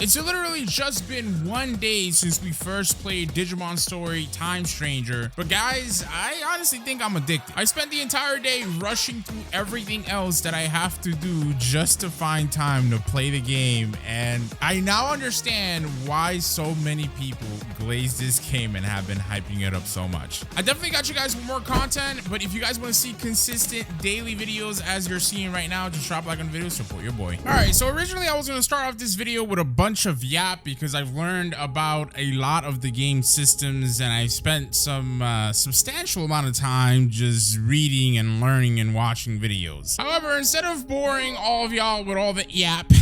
It's literally just been 1 day since we first played Digimon Story Time Stranger, but guys, I honestly think I'm addicted. I spent the entire day rushing through everything else that I have to do just to find time to play the game, and I now understand why so many people glaze this game and have been hyping it up so much. I definitely got you guys with more content, but if you guys want to see consistent daily videos as you're seeing right now, just drop a like on the video, support your boy. All right, so originally I was going to start off this video with a bunch of yap because I've learned about a lot of the game systems and I spent some substantial amount of time just reading and learning and watching videos. However, instead of boring all of y'all with all the yap,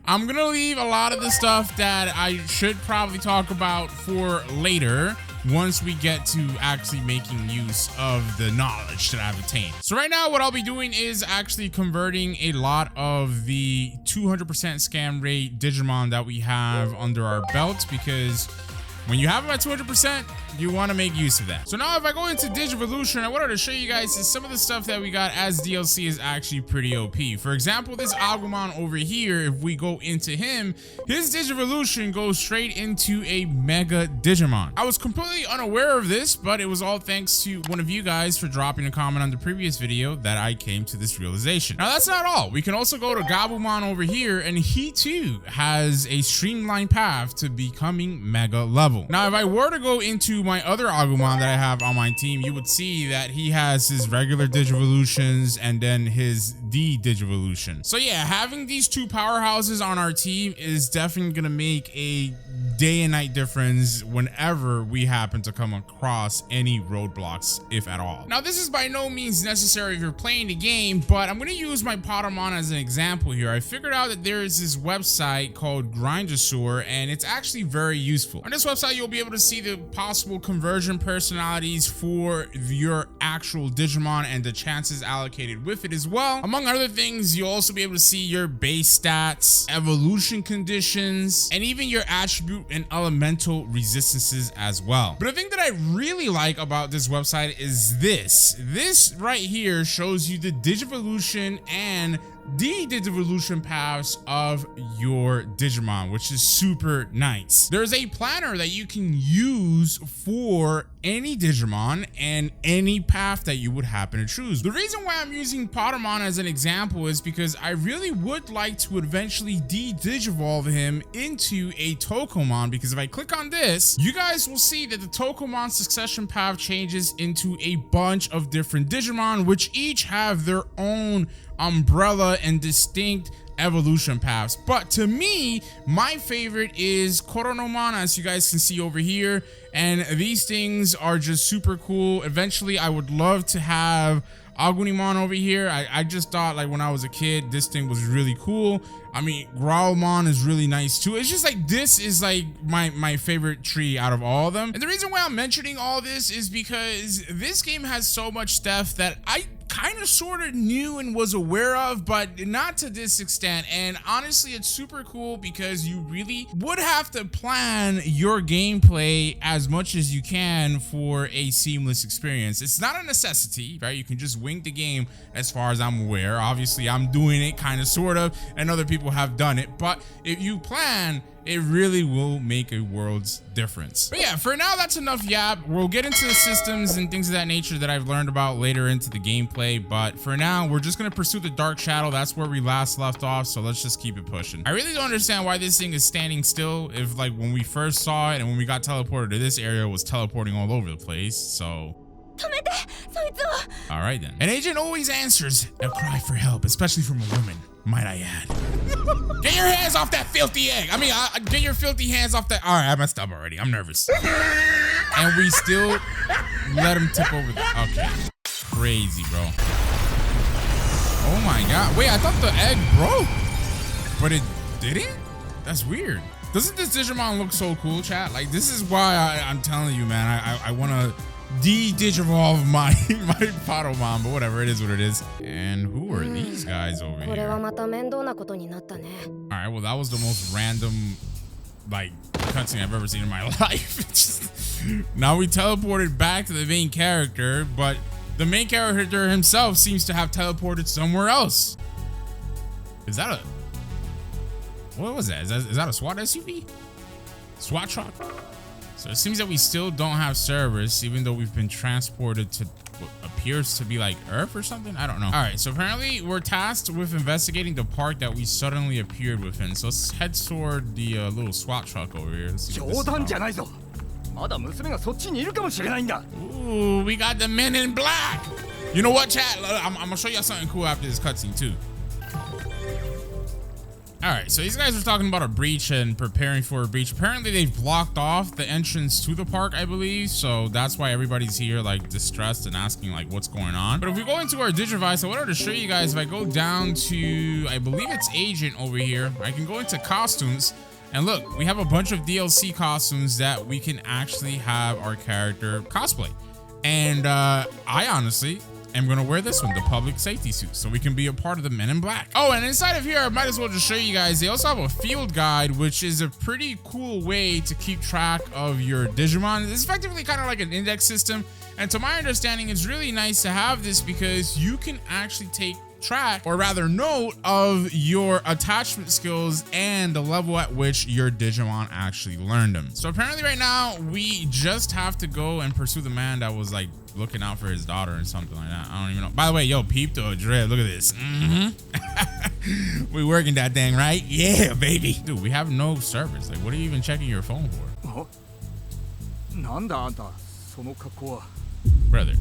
I'm gonna leave a lot of the stuff that I should probably talk about for later once we get to actually making use of the knowledge that I've attained. So right now what I'll be doing is actually converting a lot of the 200% scam rate Digimon that we have under our belts, because when you have them at 200%, you want to make use of that. So now if I go into Digivolution, I wanted to show you guys is some of the stuff that we got as DLC is actually pretty OP. For example, this Agumon over here, if we go into him, his Digivolution goes straight into a Mega Digimon. I was completely unaware of this, but it was all thanks to one of you guys for dropping a comment on the previous video that I came to this realization. Now that's not all. We can also go to Gabumon over here, and he too has a streamlined path to becoming Mega level. Now if I were to go into my other Agumon that I have on my team, you would see that he has his regular Digivolutions and then his D-Digivolution. So yeah, having these two powerhouses on our team is definitely gonna make a day and night difference whenever we happen to come across any roadblocks, if at all. Now this is by no means necessary if you're playing the game, but I'm going to use my Potamon as an example here. I figured out that there is this website called Grindosaur, and it's actually very useful. On this website you'll be able to see the possible conversion personalities for your actual Digimon and the chances allocated with it as well. Among other things, you'll also be able to see your base stats, evolution conditions, and even your attribute and elemental resistances as well. But the thing that I really like about this website is this right here shows you the Digivolution and D-Digivolution paths of your Digimon, which is super nice. There's a planner that you can use for any Digimon and any path that you would happen to choose. The reason why I'm using Potamon as an example is because I really would like to eventually de-digivolve him into a Tokomon, because if I click on this, you guys will see that the Tokomon succession path changes into a bunch of different Digimon, which each have their own umbrella and distinct evolution paths. But to me, my favorite is Koronomon, as you guys can see over here, and these things are just super cool. Eventually I would love to have Agunimon over here. I just thought, like, when I was a kid, this thing was really cool. I mean, Growlmon is really nice too. It's just like, this is like my favorite tree out of all of them. And the reason why I'm mentioning all this is because this game has so much stuff that I kind of sort of knew and was aware of, but not to this extent. And honestly, it's super cool because you really would have to plan your gameplay as much as you can for a seamless experience. It's not a necessity, right? You can just wing the game as far as I'm aware. Obviously, I'm doing it kind of sort of, and other people have done it, but if you plan, it really will make a world's difference. But yeah, for now, that's enough yap. We'll get into the systems and things of that nature that I've learned about later into the gameplay. But for now, we're just gonna pursue the Dark Shadow. That's where we last left off, so let's just keep it pushing. I really don't understand why this thing is standing still, if like when we first saw it and when we got teleported to this area, it was teleporting all over the place, so. All right then. An agent always answers a cry for help, especially from a woman, might I add. Get your hands off that filthy egg. I mean, get your filthy hands off that. All right, I messed up already. I'm nervous. And we still let him tip over the. Okay. Crazy, bro. Oh my God. Wait, I thought the egg broke, but it didn't? That's weird. Doesn't this Digimon look so cool, chat? Like, this is why I'm telling you, man, I want to de-digivolve my Potamon, but whatever, it is what it is. And who are these guys over here? Alright, well, that was the most random, like, cutscene I've ever seen in my life. Now we teleported back to the main character, but the main character himself seems to have teleported somewhere else. Is that a... what was that? Is that a SWAT SUV? SWAT truck? So it seems that we still don't have Cerberus, even though we've been transported to what appears to be like Earth or something. I don't know. All right, so apparently we're tasked with investigating the park that we suddenly appeared within. So let's head toward the little SWAT truck over here. Let's see what this is about. Ooh, we got the men in black. You know what, chat? I'm gonna show y'all something cool after this cutscene too. All right, so these guys are talking about a breach and preparing for a breach. Apparently they've blocked off the entrance to the park, I believe. So that's why everybody's here like distressed and asking like what's going on. But if we go into our Digivice, I wanted to show you guys, if I go down to, I believe it's Agent over here, I can go into costumes. And look, we have a bunch of DLC costumes that we can actually have our character cosplay. And I honestly am gonna wear this one, the public safety suit, so we can be a part of the Men in Black. Oh, and inside of here, I might as well just show you guys, they also have a field guide, which is a pretty cool way to keep track of your Digimon. It's effectively kind of like an index system. And to my understanding, it's really nice to have this because you can actually take track, or rather note, of your attachment skills and the level at which your Digimon actually learned them. So apparently right now we just have to go and pursue the man that was like looking out for his daughter or something like that. I don't even know. By the way, yo, peep the dread, look at this. We working that thing, right? Yeah, baby. Dude, we have no service. Like, what are you even checking your phone for? Brother,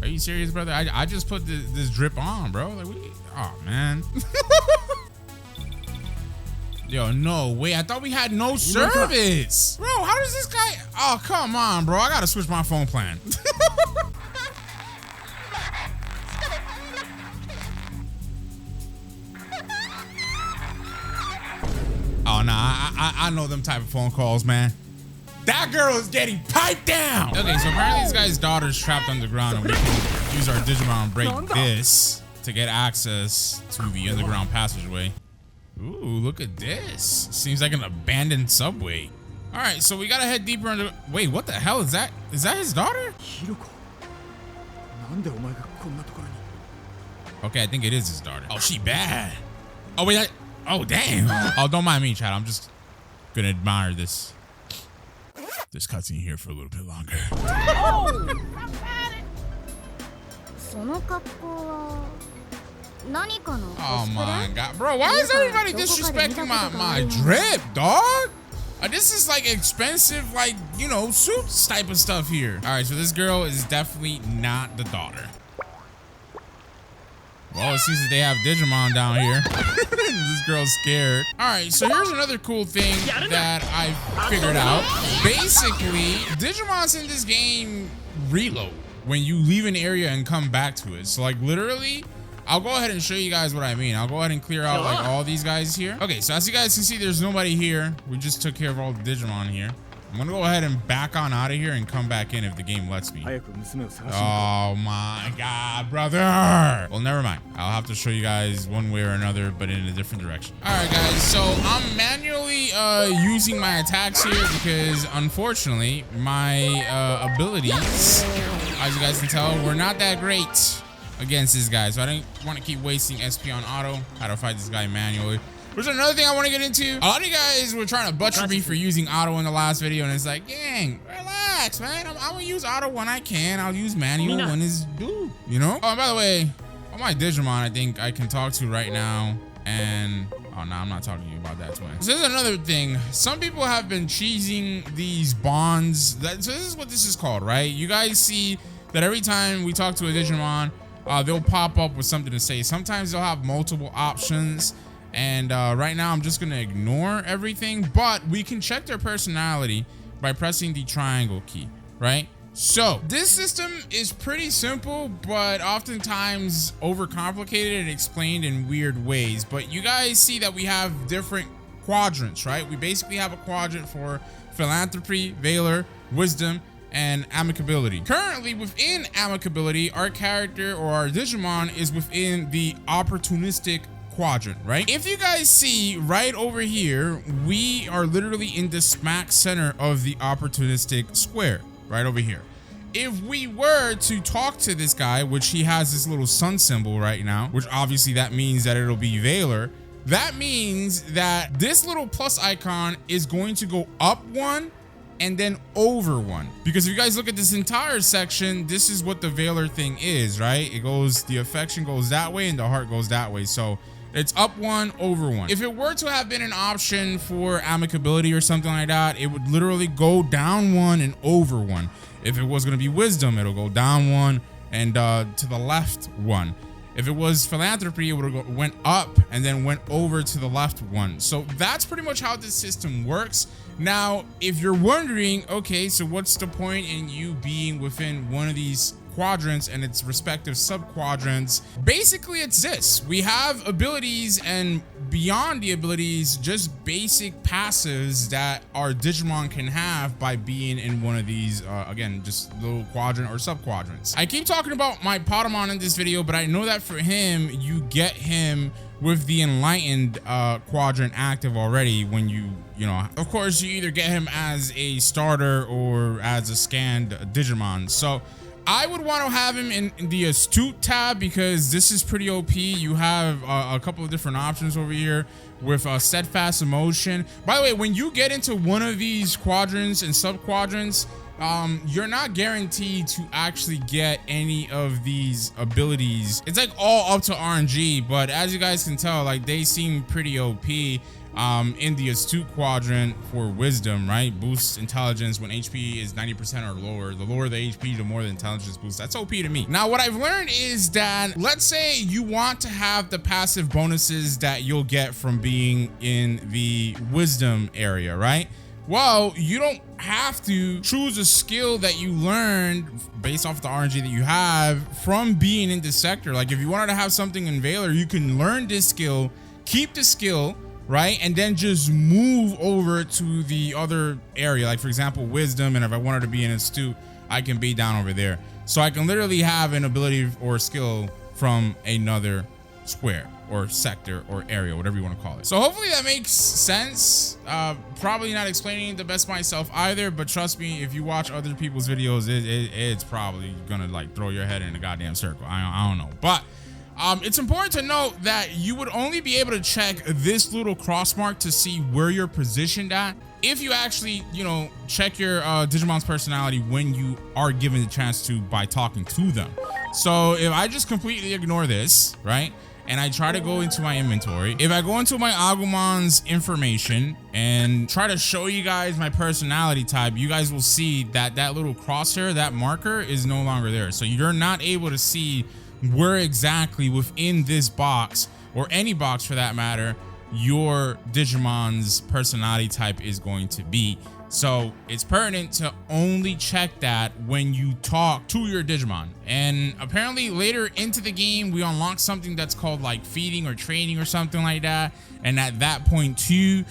are you serious, brother? I just put this drip on, bro. Like, what are you, oh man. Yo, no way. I thought we had no service. Bro, how does this guy? Oh, come on, bro. I gotta switch my phone plan. Oh, nah, I know them type of phone calls, man. That girl is getting piped down. Okay, so apparently this guy's daughter's trapped underground, and we can use our Digimon and break this to get access to the underground passageway. Ooh, look at this. Seems like an abandoned subway. All right, so we gotta head deeper into. Wait, what the hell is that? Is that his daughter? Okay, I think it is his daughter. Oh, she bad. Oh wait, oh damn. Oh, don't mind me, chat. I'm just gonna admire this cutscene here for a little bit longer. Oh my god, bro, why is everybody disrespecting my drip, dog? This is like expensive, like, you know, suits type of stuff here. All right, so this girl is definitely not the daughter. Well, it seems that they have Digimon down here. This girl's scared. All right, so here's another cool thing that I figured out. Basically, Digimons in this game reload when you leave an area and come back to it. So like literally, I'll go ahead and show you guys what I mean. I'll go ahead and clear out like all these guys here. Okay, so as you guys can see, there's nobody here. We just took care of all the Digimon here. I'm gonna go ahead and back on out of here and come back in if the game lets me. Oh my god, brother. Well, never mind. I'll have to show you guys one way or another, but in a different direction. All right, guys. So I'm manually using my attacks here because unfortunately my abilities, as you guys can tell, were not that great against this guy. So I didn't want to keep wasting SP on auto. How to fight this guy manually. There's another thing I want to get into. A lot of you guys were trying to butcher me for using auto in the last video, and it's like, gang, relax, man. I'm gonna use auto when I can. I'll use manual when it's due, you know? Oh, and by the way, all my Digimon I think I can talk to right now, and oh no, I'm not talking to you about that, twin. So this is another thing. Some people have been cheesing these bonds. So this is what this is called, right? You guys see that every time we talk to a Digimon, they'll pop up with something to say. Sometimes they'll have multiple options. And right now I'm just gonna ignore everything, but we can check their personality by pressing the triangle key, right? So this system is pretty simple, but oftentimes overcomplicated and explained in weird ways. But you guys see that we have different quadrants, right? We basically have a quadrant for philanthropy, valor, wisdom, and amicability. Currently within amicability, our character or our Digimon is within the opportunistic quadrant, right? If you guys see right over here, we are literally in the smack center of the opportunistic square, right over here. If we were to talk to this guy, which he has this little sun symbol right now, which obviously that means that it'll be valor, that means that this little plus icon is going to go up one and then over one. Because if you guys look at this entire section, this is what the Veiler thing is, right? It goes, the affection goes that way and the heart goes that way. So it's up one, over one. If it were to have been an option for amicability or something like that, it would literally go down one and over one. If it was going to be wisdom, it'll go down one and to the left one. If it was philanthropy, it would have went up and then went over to the left one. So that's pretty much how this system works. Now, if you're wondering, okay, so what's the point in you being within one of these quadrants and its respective sub-quadrants? Basically, it's this. We have abilities, and beyond the abilities, just basic passives that our Digimon can have by being in one of these, again, just little quadrant or sub-quadrants. I keep talking about my Patamon in this video, but I know that for him, you get him with the enlightened quadrant active already when you know, of course, you either get him as a starter or as a scanned Digimon. So I would want to have him in the astute tab because this is pretty OP. You have a couple of different options over here with steadfast emotion. By the way, when you get into one of these quadrants and sub quadrants, you're not guaranteed to actually get any of these abilities. It's like all up to RNG, but as you guys can tell, like they seem pretty OP. In the astute quadrant for wisdom, right? Boosts intelligence when HP is 90% or lower. The lower the HP, the more the intelligence boost. That's OP to me. Now, what I've learned is that, let's say you want to have the passive bonuses that you'll get from being in the wisdom area, right? Well, you don't have to choose a skill that you learned based off the RNG that you have from being in this sector. Like if you wanted to have something in Veiler, you can learn this skill, keep the skill, right? And then just move over to the other area. Like for example, wisdom. And if I wanted to be an astute, I can be down over there. So I can literally have an ability or skill from another square or sector or area, whatever you want to call it. So hopefully that makes sense. Probably not explaining it the best myself either, but trust me, if you watch other people's videos, it's probably gonna like throw your head in a goddamn circle. I don't know, but it's important to note that you would only be able to check this little cross mark to see where you're positioned at if you actually, you know, check your Digimon's personality when you are given the chance to by talking to them. So if I just completely ignore this, right, and I try to go into my inventory, if I go into my Agumon's information and try to show you guys my personality type, you guys will see that that little crosshair, that marker is no longer there. So you're not able to see where exactly within this box, or any box for that matter, your Digimon's personality type is going to be. So it's pertinent to only check that when you talk to your Digimon. And apparently later into the game, we unlock something that's called like feeding or training or something like that. And at that point too,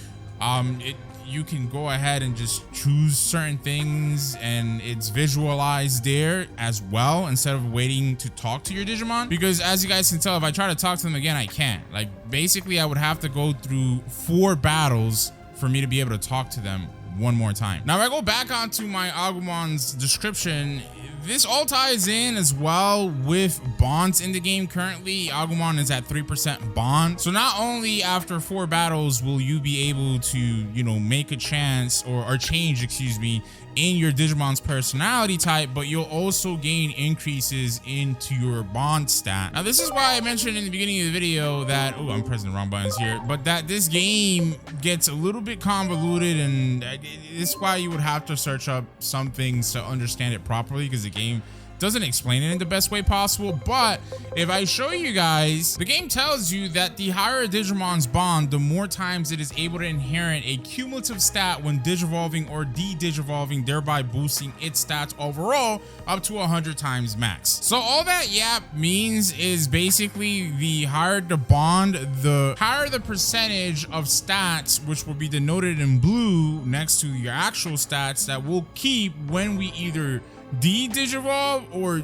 you can go ahead and just choose certain things and it's visualized there as well instead of waiting to talk to your Digimon. Because as you guys can tell, if I try to talk to them again, I can't. Like basically I would have to go through 4 battles for me to be able to talk to them one more time. Now, if I go back onto my Agumon's description, this all ties in as well with bonds in the game. Currently, Agumon is at 3% bond. So not only after 4 battles will you be able to, you know, make a chance or change, excuse me, in your Digimon's personality type, but you'll also gain increases into your bond stat. Now, this is why I mentioned in the beginning of the video that, oh, I'm pressing the wrong buttons here, but that this game gets a little bit convoluted, and this is why you would have to search up some things to understand it properly, because the game doesn't explain it in the best way possible. But if I show you guys, the game tells you that the higher a Digimon's bond, the more times it is able to inherit a cumulative stat when digivolving or de-digivolving, thereby boosting its stats overall up to 100 times max. So all that yap means is basically the higher the bond, the higher the percentage of stats, which will be denoted in blue next to your actual stats, that will keep when we either de-digivolve or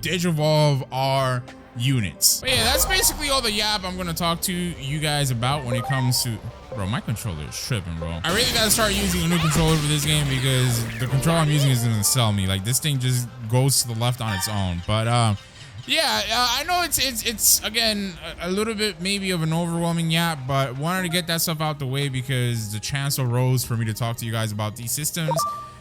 digivolve our units. But yeah, that's basically all the yap I'm gonna talk to you guys about when it comes to, bro, my controller is tripping, bro. I really gotta start using a new controller for this game because the controller I'm using is gonna sell me. Like, this thing just goes to the left on its own. But Yeah, I know it's again a little bit maybe of an overwhelming yap, but wanted to get that stuff out the way because the chance arose for me to talk to you guys about these systems,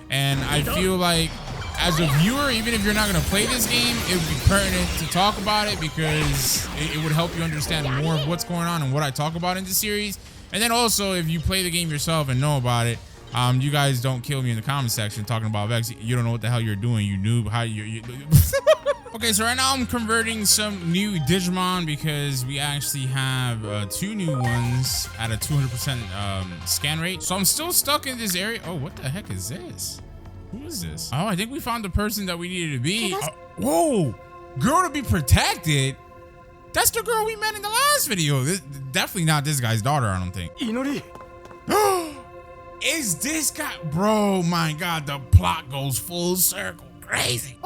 and I feel like as a viewer, even if you're not gonna play this game, it would be pertinent to talk about it because it would help you understand more of what's going on and what I talk about in the series. And then also, if you play the game yourself and know about it, you guys don't kill me in the comment section talking about Vex. You don't know what the hell you're doing, you noob. How you Okay, so right now I'm converting some new Digimon because we actually have 2 new ones at a 200% scan rate. So I'm still stuck in this area. Oh, what the heck is this? Who is this? Oh, I think we found the person that we needed to be. Whoa, girl to be protected. That's the girl we met in the last video. Definitely not this guy's daughter, I don't think. Inori. Is this guy? Bro, my God, the plot goes full circle. Crazy.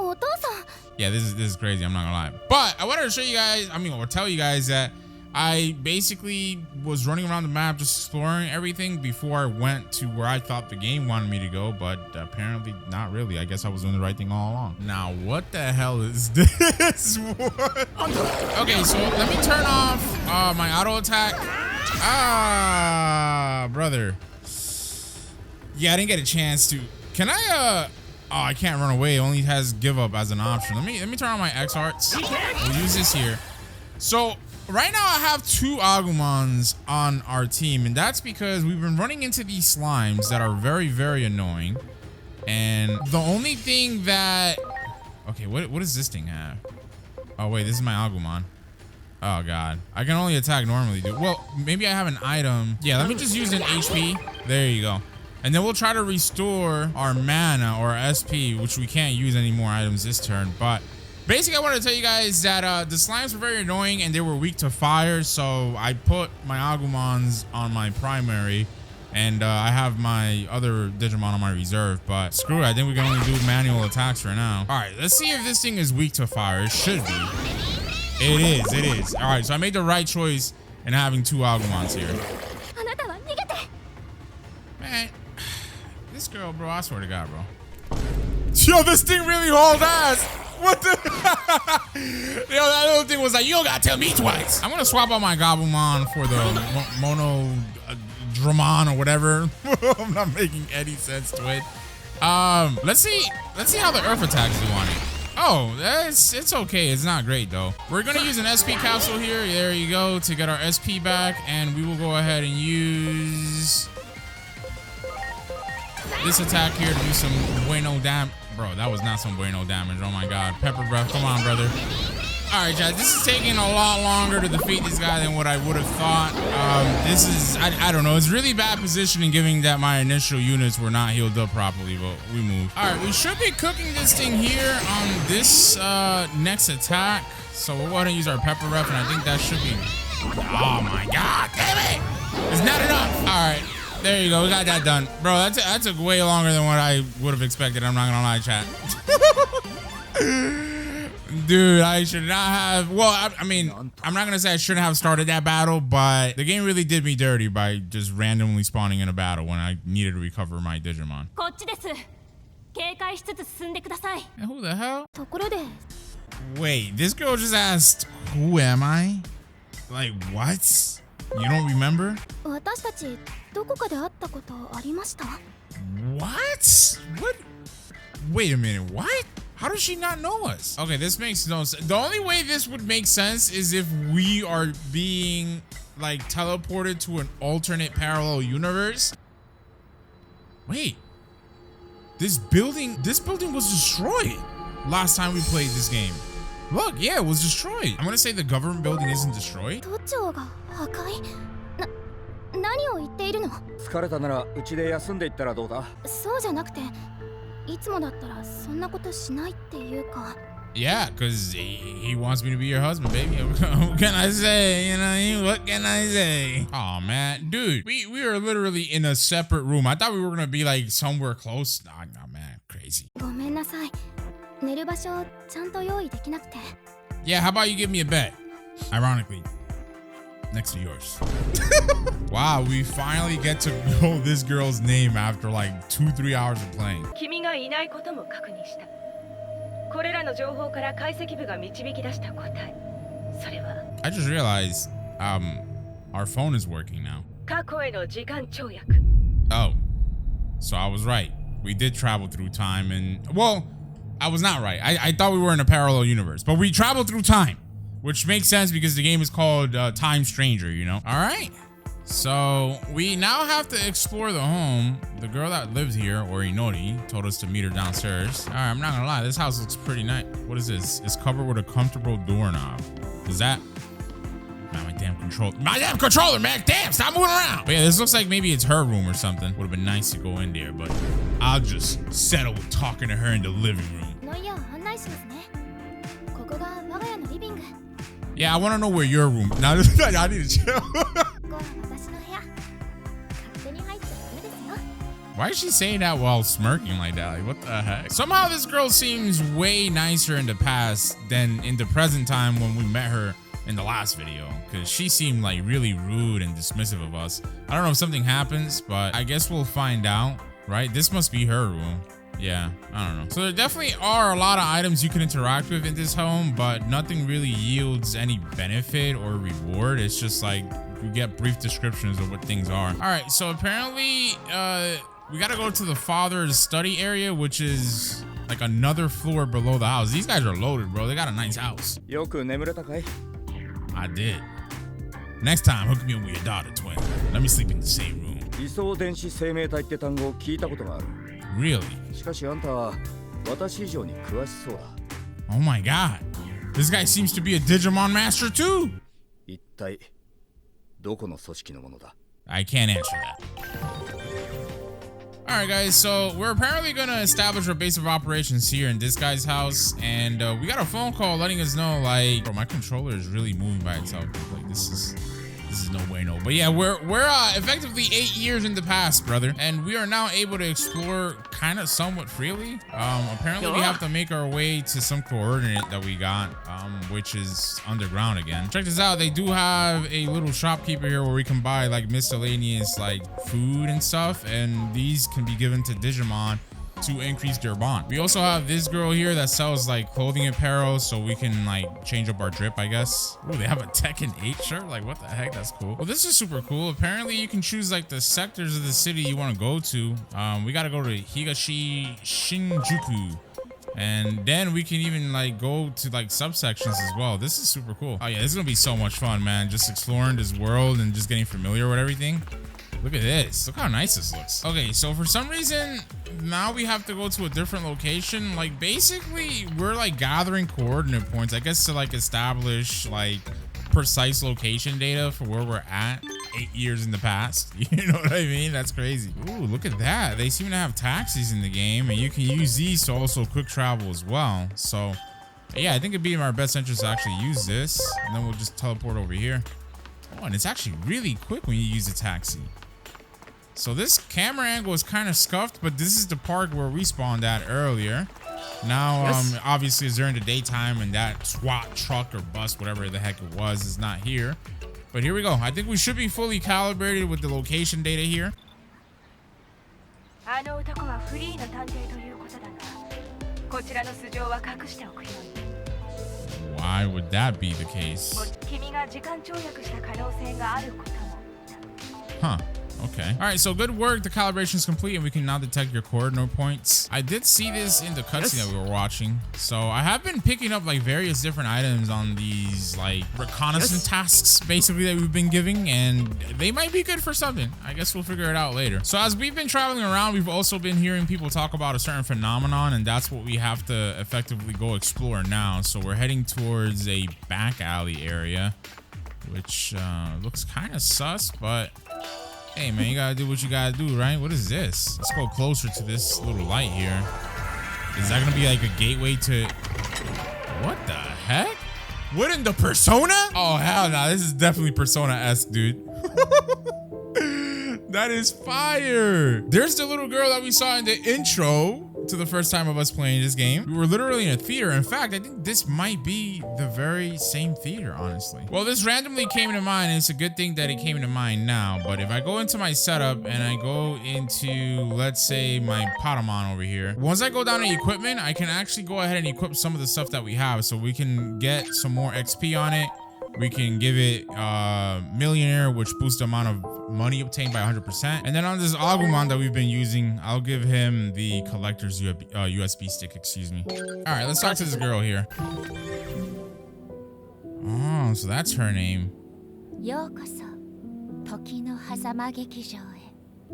Yeah, this is crazy. I'm not gonna lie. But I wanted to show you guys, or tell you guys that I basically was running around the map just exploring everything before I went to where I thought the game wanted me to go, but apparently not really. I guess I was doing the right thing all along. Now, what the hell is this? What? Okay, so let me turn off my auto attack. Brother. Yeah, I didn't get a chance to. Can I oh, I can't run away. It only has give up as an option. Let me turn on my X hearts. We'll use this here. So right now I have 2 Agumons on our team, and that's because we've been running into these slimes that are very, very annoying. And the only thing that, okay, what does this thing have? Oh wait, this is my Agumon. Oh God, I can only attack normally, dude. Well, maybe I have an item. Yeah, let me just use an HP. There you go. And then we'll try to restore our mana or SP, which we can't use any more items this turn. But basically, I wanted to tell you guys that the slimes were very annoying and they were weak to fire. So I put my Agumons on my primary, and I have my other Digimon on my reserve. But screw it, I think we can only do manual attacks for now. All right, let's see if this thing is weak to fire. It should be. It is. All right, so I made the right choice in having 2 Agumons here. Man. This girl, bro, I swear to God, bro. Yo, this thing really hauled ass. What the? Yo, that little thing was like, you don't gotta tell me twice. I'm gonna swap out my Gabumon for the Mono Dramon or whatever. I'm not making any sense to it. Let's see how the Earth attacks do on it. Oh, it's okay. It's not great though. We're gonna use an SP capsule here. There you go, to get our SP back, and we will go ahead and use this attack here to do some bueno damage. Bro, that was not some bueno damage. Oh my God. Pepper breath. Come on, brother. All right, Chad. This is taking a lot longer to defeat this guy than what I would have thought. This is, I don't know. It's really bad positioning given that my initial units were not healed up properly, but we moved. All right, we should be cooking this thing here on this next attack. So we'll go ahead and use our pepper breath, and I think that should be, oh my God, damn it. It's not enough. All right. There you go. We got that done. Bro, that took way longer than what I would have expected. I'm not going to lie, chat. Dude, I should not have. Well, I mean, I'm not going to say I shouldn't have started that battle, but the game really did me dirty by just randomly spawning in a battle when I needed to recover my Digimon. And who the hell? Wait, this girl just asked, who am I? Like, what? You don't remember? What? What? Wait a minute, what? How does she not know us? Okay, this makes no sense. The only way this would make sense is if we are being like teleported to an alternate parallel universe. Wait, this building was destroyed last time we played this game. Look, yeah, it was destroyed. I'm gonna say the government building isn't destroyed. Yeah, because he wants me to be your husband, baby. What can I say? You know, what can I say? Oh, man. Dude, we are literally in a separate room. I thought we were going to be like somewhere close. Nah, man, crazy. Yeah, how about you give me a bed? Ironically, next to yours. Wow, we finally get to know this girl's name after like 2-3 hours of playing. これらの情報から解析部が導き出した答え。それは I just realized our phone is working now. 過去への時間跳躍。 Oh, so I was right. We did travel through time and, well, I was not right. I thought we were in a parallel universe, but we traveled through time, which makes sense because the game is called Time Stranger, you know? All right. So we now have to explore the home. The girl that lives here, or Inori, told us to meet her downstairs. All right, I'm not gonna lie. This house looks pretty nice. What is this? It's covered with a comfortable doorknob. Is that... Man, my damn controller, man. Damn, stop moving around. But yeah, this looks like maybe it's her room or something. Would have been nice to go in there, but I'll just settle with talking to her in the living room. Yeah, I want to know where your room. Now, I need to chill. Why is she saying that while smirking like that? Like, what the heck? Somehow this girl seems way nicer in the past than in the present time when we met her in the last video, because she seemed like really rude and dismissive of us. I don't know if something happens, but I guess we'll find out, right? This must be her room. Yeah, I don't know. So there definitely are a lot of items you can interact with in this home, but nothing really yields any benefit or reward. It's just like you get brief descriptions of what things are. All right, so apparently we gotta go to the father's study area, which is like another floor below the house. These guys are loaded, bro. They got a nice house. I did. Next time, hook me up with your daughter, twin. Let me sleep in the same room. Really? Oh my god. This guy seems to be a Digimon master too. I can't answer that. Alright guys, so we're apparently gonna establish our base of operations here in this guy's house, and we got a phone call letting us know, like, bro, my controller is really moving by itself. Like, this is no way, no. But yeah, we're effectively 8 years in the past, brother, and we are now able to explore kind of somewhat freely. Apparently we have to make our way to some coordinate that we got, which is underground again. Check this out. They do have a little shopkeeper here where we can buy like miscellaneous like food and stuff, and these can be given to Digimon to increase their bond. We also have this girl here that sells like clothing apparel, so we can like change up our drip, I guess. Oh, they have a Tekken 8 shirt. Like, what the heck? That's cool. Well, this is super cool. Apparently you can choose like the sectors of the city you want to go to. We got to go to Higashi Shinjuku, and then we can even like go to like subsections as well. This is super cool. Oh yeah, this is gonna be so much fun, man. Just exploring this world and just getting familiar with everything. Look at this. Look how nice this looks. Okay, so for some reason, now we have to go to a different location. Like, basically, we're like gathering coordinate points, I guess, to like establish like precise location data for where we're at 8 years in the past. You know what I mean? That's crazy. Ooh, look at that. They seem to have taxis in the game, and you can use these to also quick travel as well. So yeah, I think it'd be in our best interest to actually use this, and then we'll just teleport over here. Oh, and it's actually really quick when you use a taxi. So this camera angle is kind of scuffed, but this is the park where we spawned at earlier. Now, obviously it's during the daytime, and that SWAT truck or bus, whatever the heck it was, is not here. But here we go. I think we should be fully calibrated with the location data here. Why would that be the case? Huh. Okay. All right, so good work. The calibration is complete, and we can now detect your coordinate points. I did see this in the cutscene that we were watching. So I have been picking up like various different items on these like reconnaissance tasks, basically, that we've been giving, and they might be good for something. I guess we'll figure it out later. So as we've been traveling around, we've also been hearing people talk about a certain phenomenon, and that's what we have to effectively go explore now. So we're heading towards a back alley area, which looks kind of sus, but hey man, you gotta do what you gotta do, right? What is this? Let's go closer to this little light here. Is that gonna be like a gateway to... What the heck? What in the Persona? Oh hell no, this is definitely Persona-esque, dude. That is fire. There's the little girl that we saw in the intro to the first time of us playing this game. We were literally in a theater. In fact, I think this might be the very same theater, honestly. Well, this randomly came to mind, and it's a good thing that it came to mind now. But if I go into my setup and I go into, let's say, my Patamon over here, once I go down to equipment, I can actually go ahead and equip some of the stuff that we have, so we can get some more XP on it. We can give it Millionaire, which boosts the amount of money obtained by 100%. And then on this Agumon that we've been using, I'll give him the collector's USB stick, excuse me. All right, let's talk to this girl here. Oh, so that's her name.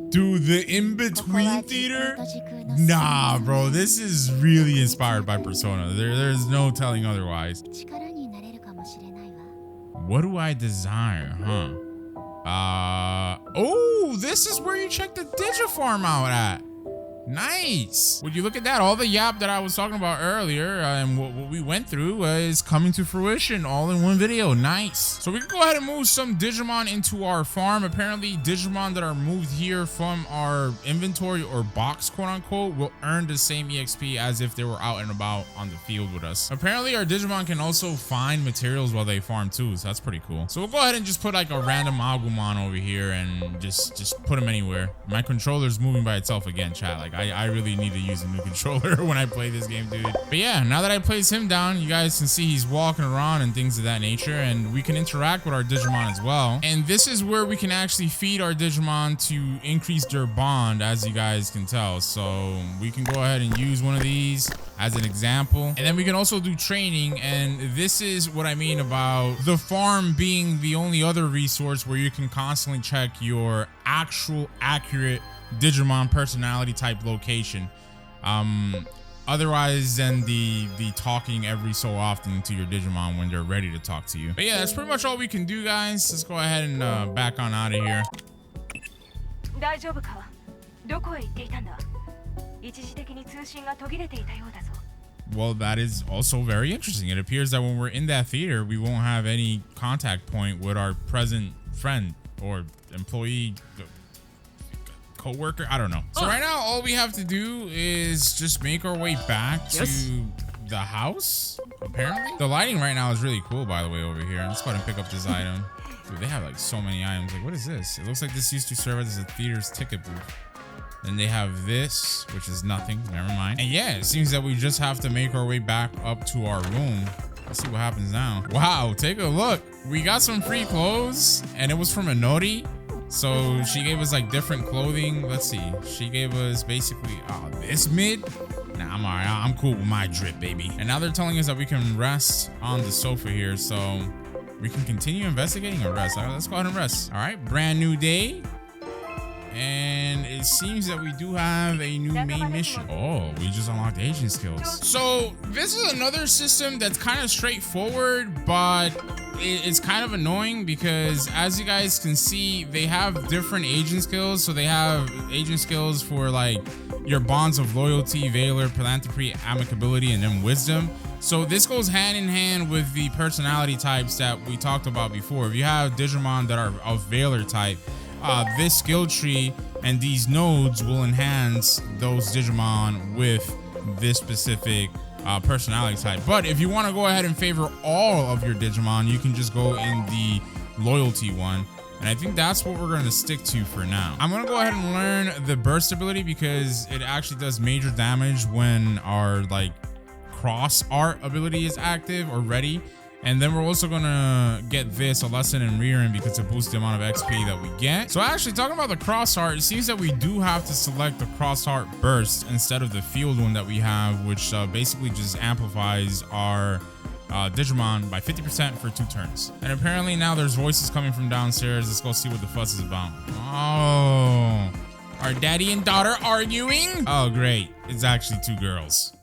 Dude, the in-between theater? Nah, bro, this is really inspired by Persona. There's no telling otherwise. What do I desire, huh? Oh, this is where you check the Digifarm out at. Nice. Would you look at that? All the yap that I was talking about earlier and what we went through is coming to fruition all in one video. Nice. So we can go ahead and move some Digimon into our farm. Apparently, Digimon that are moved here from our inventory or box, quote unquote, will earn the same EXP as if they were out and about on the field with us. Apparently, our Digimon can also find materials while they farm too, so that's pretty cool. So we'll go ahead and just put like a random Agumon over here and just put him anywhere. My controller's moving by itself again, chat. Like, I really need to use a new controller when I play this game, dude. But yeah, now that I place him down, you guys can see he's walking around and things of that nature, and we can interact with our Digimon as well. And this is where we can actually feed our Digimon to increase their bond, as you guys can tell. So we can go ahead and use one of these as an example. And then we can also do training, and this is what I mean about the farm being the only other resource where you can constantly check your actual accurate Digimon personality type location, otherwise than the talking every so often to your Digimon when they're ready to talk to you. But yeah, that's pretty much all we can do, guys. Let's go ahead and back on out of here. Well, that is also very interesting. It appears that when we're in that theater, we won't have any contact point with our present friend or employee, co-worker, I don't know. So right now, all we have to do is just make our way back to the house, apparently. The lighting right now is really cool, by the way, over here. Let's go ahead and pick up this item. Dude, they have like so many items. Like, what is this? It looks like this used to serve as a theater's ticket booth. Then they have this, which is nothing. Never mind. And yeah, it seems that we just have to make our way back up to our room. Let's see what happens now. Wow, take a look. We got some free clothes, and it was from Inori. So she gave us like different clothing. Let's see. She gave us basically this mid. Nah, I'm all right. I'm cool with my drip, baby. And now they're telling us that we can rest on the sofa here. So we can continue investigating or rest. All right, let's go ahead and rest. All right, brand new day. And it seems that we do have a new main mission. Oh, we just unlocked agent skills. So this is another system that's kind of straightforward, but it's kind of annoying because, as you guys can see, they have different agent skills. So they have agent skills for like your bonds of loyalty, valor, philanthropy, amicability, and then wisdom. So this goes hand in hand with the personality types that we talked about before. If you have Digimon that are of valor type, this skill tree and these nodes will enhance those Digimon with this specific personality type. But if you want to go ahead and favor all of your Digimon, you can just go in the loyalty one. And I think that's what we're going to stick to for now. I'm going to go ahead and learn the burst ability because it actually does major damage when our like cross art ability is active or ready. And then we're also gonna get this, a lesson in rearing, because it boosts the amount of XP that we get. So actually, talking about the cross heart, it seems that we do have to select the cross heart burst instead of the field one that we have, which basically just amplifies our Digimon by 50% for 2 turns. And apparently now there's voices coming from downstairs. Let's go see what the fuss is about. Oh, our daddy and daughter arguing? Oh, great. It's actually 2 girls.